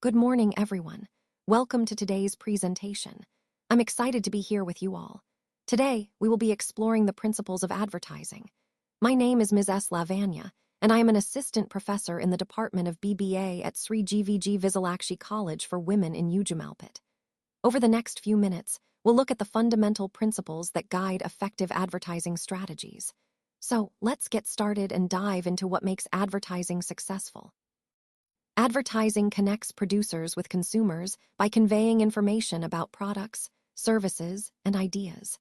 Good morning, everyone. Welcome to today's presentation. I'm excited to be here with you all. Today, we will be exploring the principles of advertising. My name is Ms. S. Lavanya, and I am an assistant professor in the Department of BBA at Sri GVG Visalakshi College for Women in Ujamalpet. Over the next few minutes, we'll look at the fundamental principles that guide effective advertising strategies. So, let's get started and dive into what makes advertising successful. Advertising connects producers with consumers by conveying information about products, services, and ideas.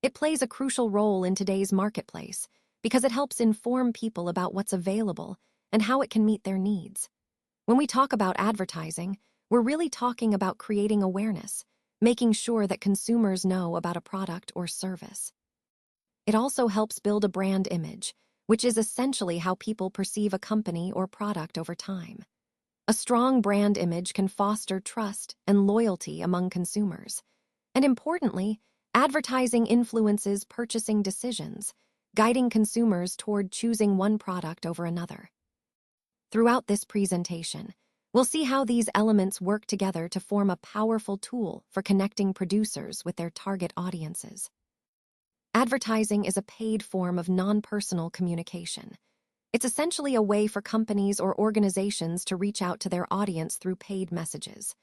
It plays a crucial role in today's marketplace because it helps inform people about what's available and how it can meet their needs. When we talk about advertising, we're really talking about creating awareness, making sure that consumers know about a product or service. It also helps build a brand image, which is essentially how people perceive a company or product over time. A strong brand image can foster trust and loyalty among consumers. And importantly, advertising influences purchasing decisions, guiding consumers toward choosing one product over another. Throughout this presentation, we'll see how these elements work together to form a powerful tool for connecting producers with their target audiences. Advertising is a paid form of non-personal communication. It's essentially a way for companies or organizations to reach out to their audience through paid messages.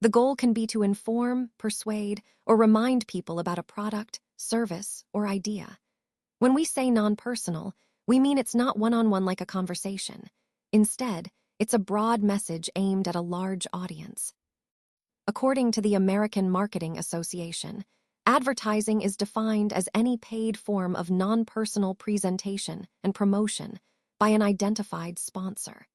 The goal can be to inform, persuade, or remind people about a product, service, or idea. When we say non-personal, we mean it's not one-on-one like a conversation. Instead, it's a broad message aimed at a large audience. According to the American Marketing Association, advertising is defined as any paid form of non-personal presentation and promotion by an identified sponsor.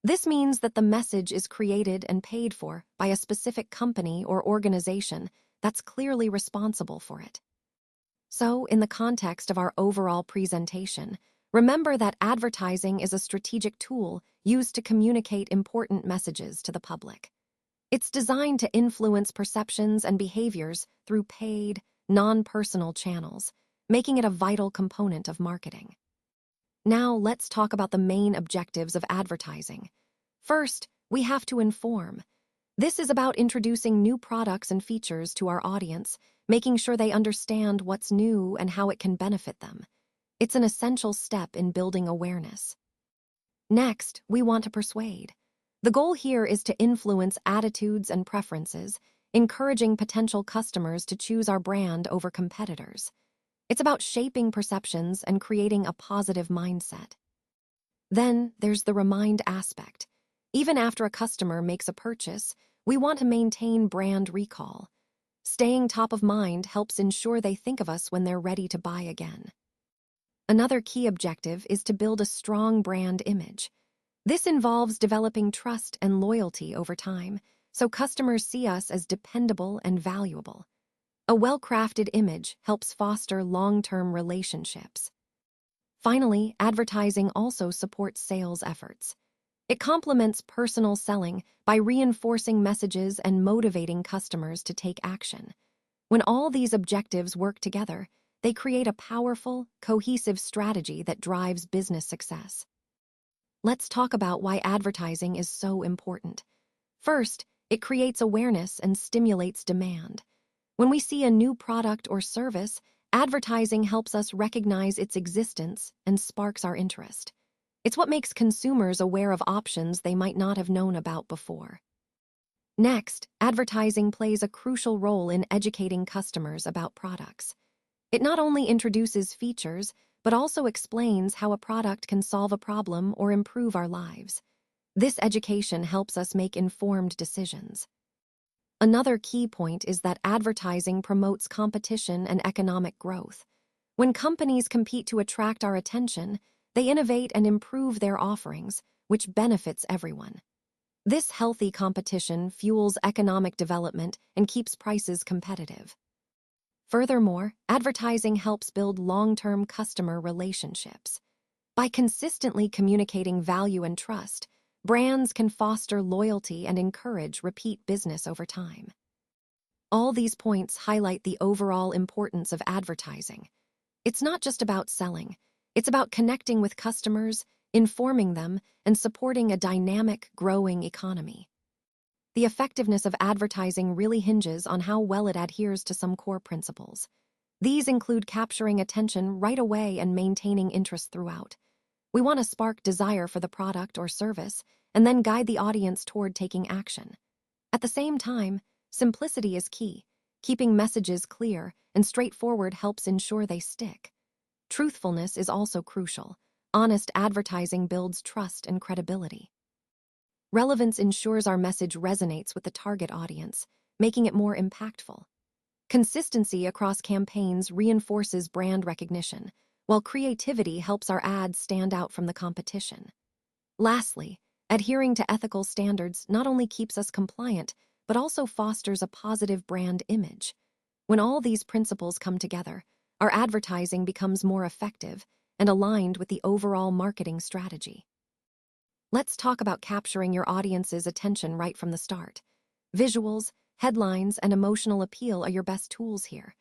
This means that the message is created and paid for by a specific company or organization that's clearly responsible for it. So, in the context of our overall presentation, remember that advertising is a strategic tool used to communicate important messages to the public. It's designed to influence perceptions and behaviors through paid, non-personal channels, making it a vital component of marketing. Now, let's talk about the main objectives of advertising. First, we have to inform. This is about introducing new products and features to our audience, making sure they understand what's new and how it can benefit them. It's an essential step in building awareness. Next, we want to persuade. The goal here is to influence attitudes and preferences, encouraging potential customers to choose our brand over competitors. It's about shaping perceptions and creating a positive mindset. Then there's the remind aspect. Even after a customer makes a purchase, we want to maintain brand recall. Staying top of mind helps ensure they think of us when they're ready to buy again. Another key objective is to build a strong brand image. This involves developing trust and loyalty over time, so customers see us as dependable and valuable. A well-crafted image helps foster long-term relationships. Finally, advertising also supports sales efforts. It complements personal selling by reinforcing messages and motivating customers to take action. When all these objectives work together, they create a powerful, cohesive strategy that drives business success. Let's talk about why advertising is so important. First, it creates awareness and stimulates demand. When we see a new product or service, advertising helps us recognize its existence and sparks our interest. It's what makes consumers aware of options they might not have known about before. Next, advertising plays a crucial role in educating customers about products. It not only introduces features, but also explains how a product can solve a problem or improve our lives. This education helps us make informed decisions. Another key point is that advertising promotes competition and economic growth. When companies compete to attract our attention, they innovate and improve their offerings, which benefits everyone. This healthy competition fuels economic development and keeps prices competitive. Furthermore, advertising helps build long-term customer relationships. By consistently communicating value and trust, brands can foster loyalty and encourage repeat business over time. All these points highlight the overall importance of advertising. It's not just about selling. It's about connecting with customers, informing them, and supporting a dynamic, growing economy. The effectiveness of advertising really hinges on how well it adheres to some core principles. These include capturing attention right away and maintaining interest throughout. We want to spark desire for the product or service and then guide the audience toward taking action. At the same time, simplicity is key. Keeping messages clear and straightforward helps ensure they stick. Truthfulness is also crucial. Honest advertising builds trust and credibility. Relevance ensures our message resonates with the target audience, making it more impactful. Consistency across campaigns reinforces brand recognition, while creativity helps our ads stand out from the competition. Lastly, adhering to ethical standards not only keeps us compliant, but also fosters a positive brand image. When all these principles come together, our advertising becomes more effective and aligned with the overall marketing strategy. Let's talk about capturing your audience's attention right from the start. Visuals, headlines, and emotional appeal are your best tools here.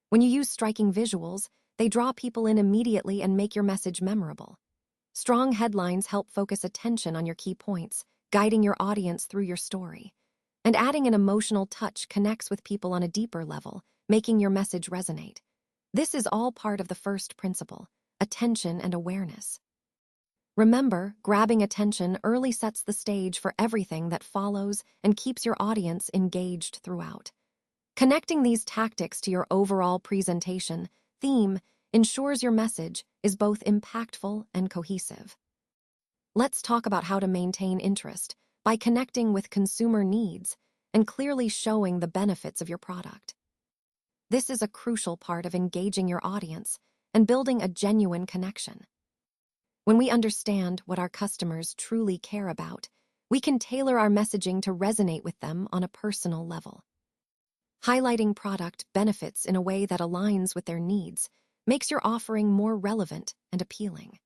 When you use striking visuals, they draw people in immediately and make your message memorable. Strong headlines help focus attention on your key points, guiding your audience through your story. And adding an emotional touch connects with people on a deeper level, making your message resonate. This is all part of the first principle: attention and awareness. Remember, grabbing attention early sets the stage for everything that follows and keeps your audience engaged throughout. Connecting these tactics to your overall presentation theme ensures your message is both impactful and cohesive. Let's talk about how to maintain interest by connecting with consumer needs and clearly showing the benefits of your product. This is a crucial part of engaging your audience and building a genuine connection. When we understand what our customers truly care about, we can tailor our messaging to resonate with them on a personal level. Highlighting product benefits in a way that aligns with their needs makes your offering more relevant and appealing.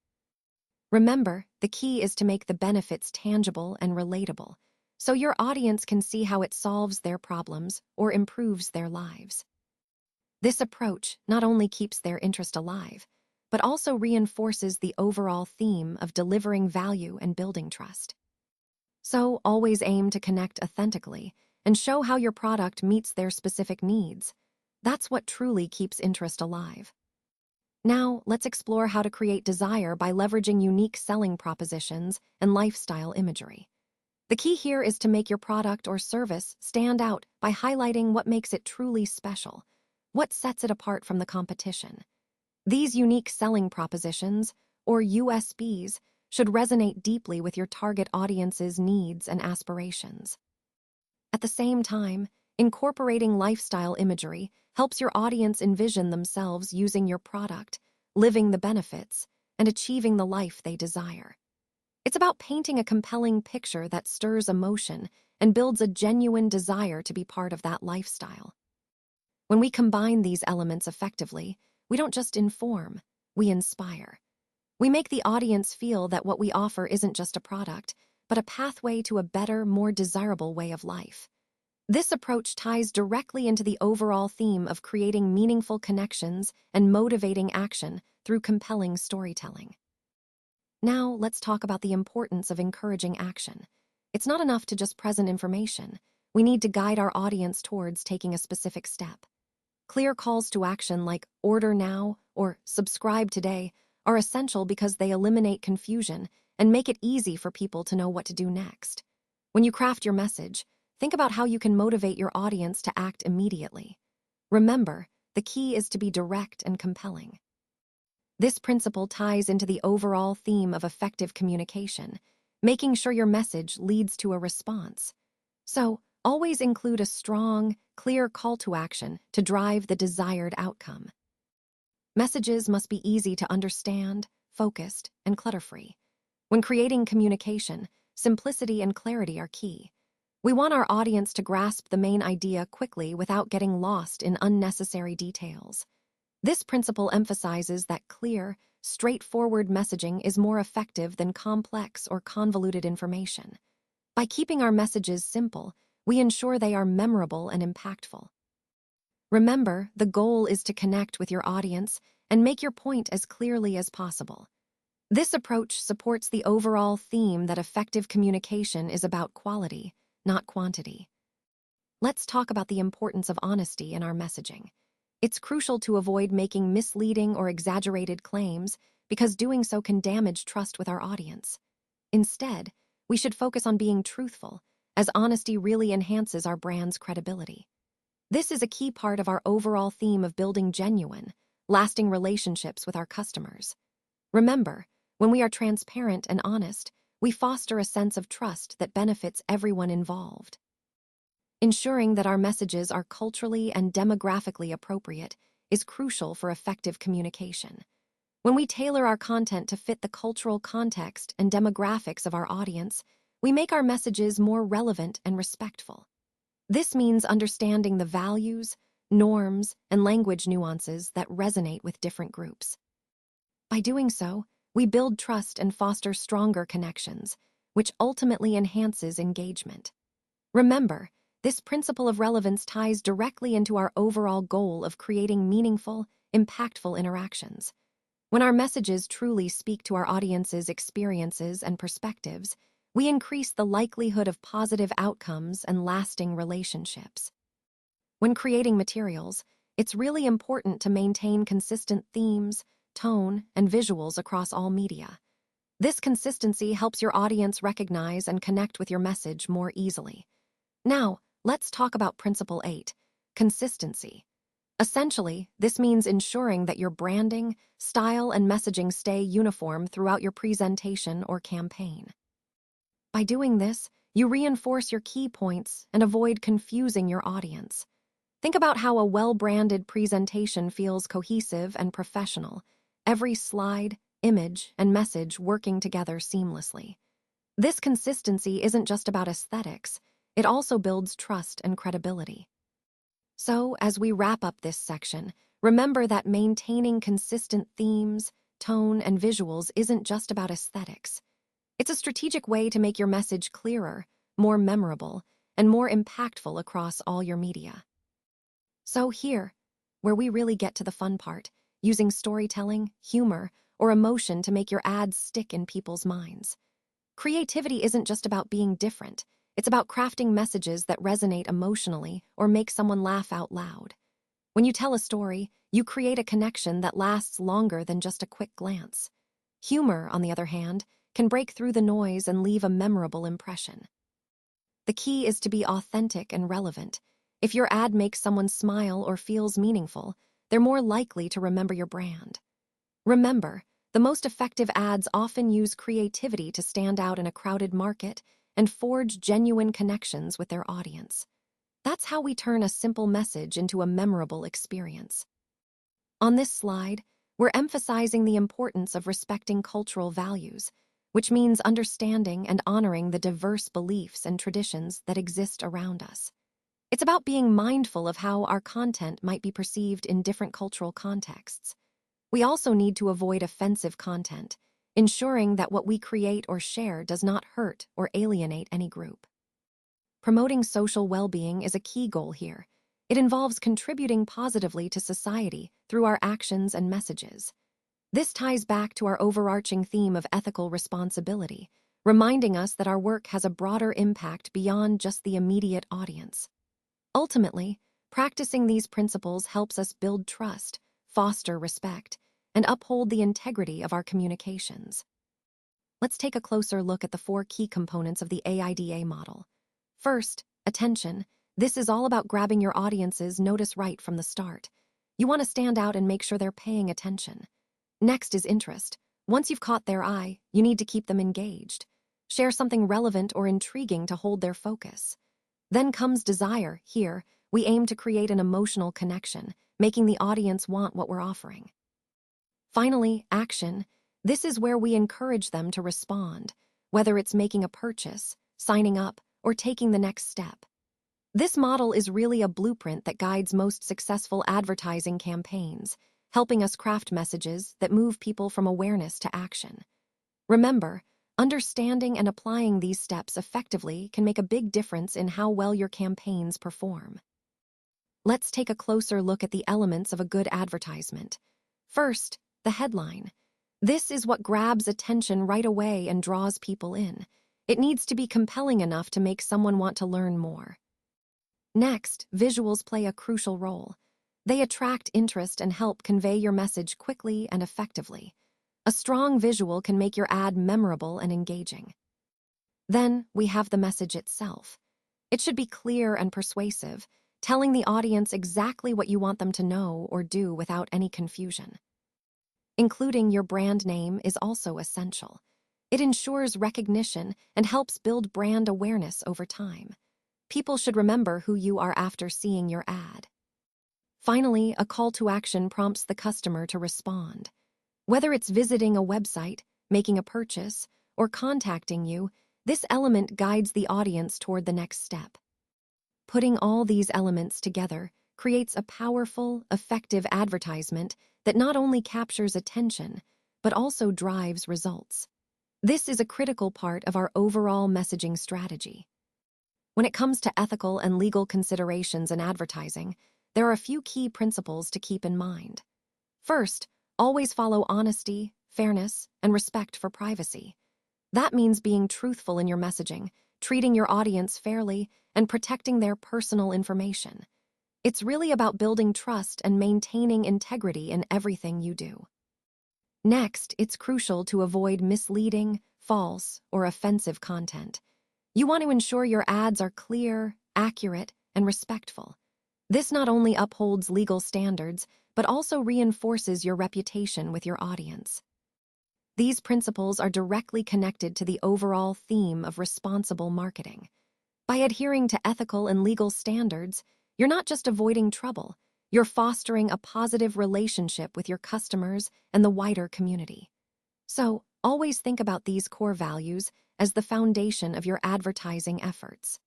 Remember, the key is to make the benefits tangible and relatable, so your audience can see how it solves their problems or improves their lives. This approach not only keeps their interest alive, but also reinforces the overall theme of delivering value and building trust. So, always aim to connect authentically and show how your product meets their specific needs. That's what truly keeps interest alive. Now, let's explore how to create desire by leveraging unique selling propositions and lifestyle imagery. The key here is to make your product or service stand out by highlighting what makes it truly special, what sets it apart from the competition. These unique selling propositions, or USPs, should resonate deeply with your target audience's needs and aspirations. At the same time, incorporating lifestyle imagery helps your audience envision themselves using your product, living the benefits, and achieving the life they desire. It's about painting a compelling picture that stirs emotion and builds a genuine desire to be part of that lifestyle. When we combine these elements effectively, we don't just inform, we inspire. We make the audience feel that what we offer isn't just a product, but a pathway to a better, more desirable way of life. This approach ties directly into the overall theme of creating meaningful connections and motivating action through compelling storytelling. Now, let's talk about the importance of encouraging action. It's not enough to just present information. We need to guide our audience towards taking a specific step. Clear calls to action like "order now" or "subscribe today" are essential because they eliminate confusion and make it easy for people to know what to do next. When you craft your message, think about how you can motivate your audience to act immediately. Remember, the key is to be direct and compelling. This principle ties into the overall theme of effective communication, making sure your message leads to a response. So, always include a strong, clear call to action to drive the desired outcome. Messages must be easy to understand, focused, and clutter-free. When creating communication, simplicity and clarity are key. We want our audience to grasp the main idea quickly without getting lost in unnecessary details. This principle emphasizes that clear, straightforward messaging is more effective than complex or convoluted information. By keeping our messages simple, we ensure they are memorable and impactful. Remember, the goal is to connect with your audience and make your point as clearly as possible. This approach supports the overall theme that effective communication is about quality, not quantity. Let's talk about the importance of honesty in our messaging. It's crucial to avoid making misleading or exaggerated claims because doing so can damage trust with our audience. Instead, we should focus on being truthful, as honesty really enhances our brand's credibility. This is a key part of our overall theme of building genuine, lasting relationships with our customers. Remember, when we are transparent and honest, we foster a sense of trust that benefits everyone involved. Ensuring that our messages are culturally and demographically appropriate is crucial for effective communication. When we tailor our content to fit the cultural context and demographics of our audience, we make our messages more relevant and respectful. This means understanding the values, norms, and language nuances that resonate with different groups. By doing so, we build trust and foster stronger connections, which ultimately enhances engagement. Remember, this principle of relevance ties directly into our overall goal of creating meaningful, impactful interactions. When our messages truly speak to our audience's experiences and perspectives, we increase the likelihood of positive outcomes and lasting relationships. When creating materials, it's really important to maintain consistent themes, tone, and visuals across all media. This consistency helps your audience recognize and connect with your message more easily. Now, let's talk about Principle 8, consistency. Essentially, this means ensuring that your branding, style, and messaging stay uniform throughout your presentation or campaign. By doing this, you reinforce your key points and avoid confusing your audience. Think about how a well-branded presentation feels cohesive and professional, every slide, image, and message working together seamlessly. This consistency isn't just about aesthetics, it also builds trust and credibility. So, as we wrap up this section, remember that maintaining consistent themes, tone, and visuals isn't just about aesthetics. It's a strategic way to make your message clearer, more memorable, and more impactful across all your media. So here, where we really get to the fun part, using storytelling, humor, or emotion to make your ads stick in people's minds. Creativity isn't just about being different. It's about crafting messages that resonate emotionally or make someone laugh out loud. When you tell a story, you create a connection that lasts longer than just a quick glance. Humor, on the other hand, can break through the noise and leave a memorable impression. The key is to be authentic and relevant. If your ad makes someone smile or feels meaningful, they're more likely to remember your brand. Remember, the most effective ads often use creativity to stand out in a crowded market and forge genuine connections with their audience. That's how we turn a simple message into a memorable experience. On this slide, we're emphasizing the importance of respecting cultural values, which means understanding and honoring the diverse beliefs and traditions that exist around us. It's about being mindful of how our content might be perceived in different cultural contexts. We also need to avoid offensive content, ensuring that what we create or share does not hurt or alienate any group. Promoting social well-being is a key goal here. It involves contributing positively to society through our actions and messages. This ties back to our overarching theme of ethical responsibility, reminding us that our work has a broader impact beyond just the immediate audience. Ultimately, practicing these principles helps us build trust, foster respect, and uphold the integrity of our communications. Let's take a closer look at the 4 key components of the AIDA model. First, attention. This is all about grabbing your audience's notice right from the start. You want to stand out and make sure they're paying attention. Next is interest. Once you've caught their eye, you need to keep them engaged. Share something relevant or intriguing to hold their focus. Then comes desire. Here, we aim to create an emotional connection, making the audience want what we're offering. Finally, action. This is where we encourage them to respond, whether it's making a purchase, signing up, or taking the next step. This model is really a blueprint that guides most successful advertising campaigns, helping us craft messages that move people from awareness to action. Remember, understanding and applying these steps effectively can make a big difference in how well your campaigns perform. Let's take a closer look at the elements of a good advertisement. First, the headline. This is what grabs attention right away and draws people in. It needs to be compelling enough to make someone want to learn more. Next, visuals play a crucial role. They attract interest and help convey your message quickly and effectively. A strong visual can make your ad memorable and engaging. Then, we have the message itself. It should be clear and persuasive, telling the audience exactly what you want them to know or do without any confusion. Including your brand name is also essential. It ensures recognition and helps build brand awareness over time. People should remember who you are after seeing your ad. Finally, a call to action prompts the customer to respond. Whether it's visiting a website, making a purchase, or contacting you, this element guides the audience toward the next step. Putting all these elements together creates a powerful, effective advertisement that not only captures attention, but also drives results. This is a critical part of our overall messaging strategy. When it comes to ethical and legal considerations in advertising, there are a few key principles to keep in mind. First, always follow honesty, fairness, and respect for privacy. That means being truthful in your messaging, treating your audience fairly, and protecting their personal information. It's really about building trust and maintaining integrity in everything you do. Next, it's crucial to avoid misleading, false, or offensive content. You want to ensure your ads are clear, accurate, and respectful. This not only upholds legal standards, but also reinforces your reputation with your audience. These principles are directly connected to the overall theme of responsible marketing. By adhering to ethical and legal standards, you're not just avoiding trouble, you're fostering a positive relationship with your customers and the wider community. So, always think about these core values as the foundation of your advertising efforts.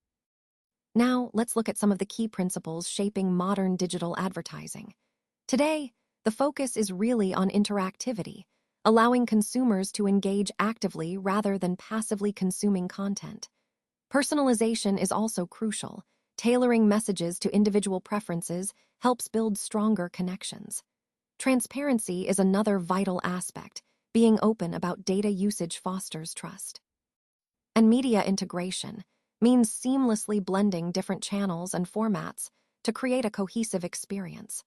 Now, let's look at some of the key principles shaping modern digital advertising. Today, the focus is really on interactivity, allowing consumers to engage actively rather than passively consuming content. Personalization is also crucial. Tailoring messages to individual preferences helps build stronger connections. Transparency is another vital aspect. Being open about data usage fosters trust. And media integration means seamlessly blending different channels and formats to create a cohesive experience.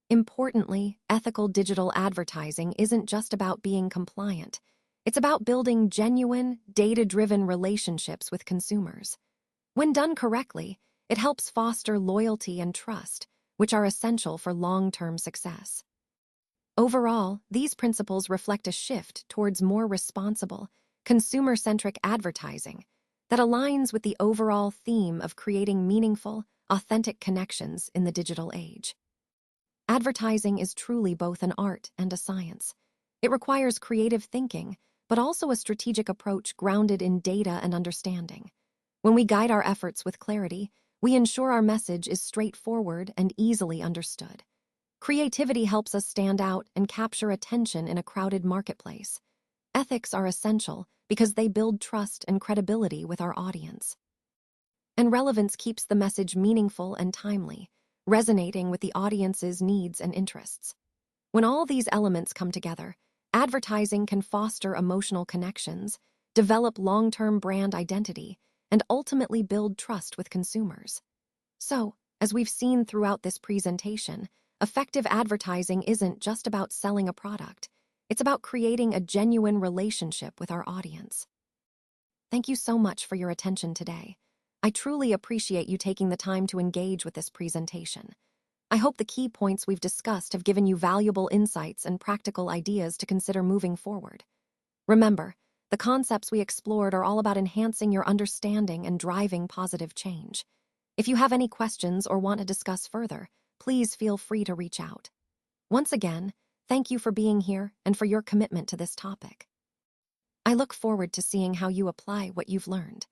Importantly, ethical digital advertising isn't just about being compliant. It's about building genuine, data-driven relationships with consumers. When done correctly, it helps foster loyalty and trust, which are essential for long-term success. Overall, these principles reflect a shift towards more responsible, consumer-centric advertising that aligns with the overall theme of creating meaningful, authentic connections in the digital age. Advertising is truly both an art and a science. It requires creative thinking, but also a strategic approach grounded in data and understanding. When we guide our efforts with clarity, we ensure our message is straightforward and easily understood. Creativity helps us stand out and capture attention in a crowded marketplace. Ethics are essential because they build trust and credibility with our audience. And relevance keeps the message meaningful and timely, resonating with the audience's needs and interests. When all these elements come together, advertising can foster emotional connections, develop long-term brand identity, and ultimately build trust with consumers. So, as we've seen throughout this presentation, effective advertising isn't just about selling a product. It's about creating a genuine relationship with our audience. Thank you so much for your attention today. I truly appreciate you taking the time to engage with this presentation. I hope the key points we've discussed have given you valuable insights and practical ideas to consider moving forward. Remember, the concepts we explored are all about enhancing your understanding and driving positive change. If you have any questions or want to discuss further, please feel free to reach out. Once again, thank you for being here and for your commitment to this topic. I look forward to seeing how you apply what you've learned.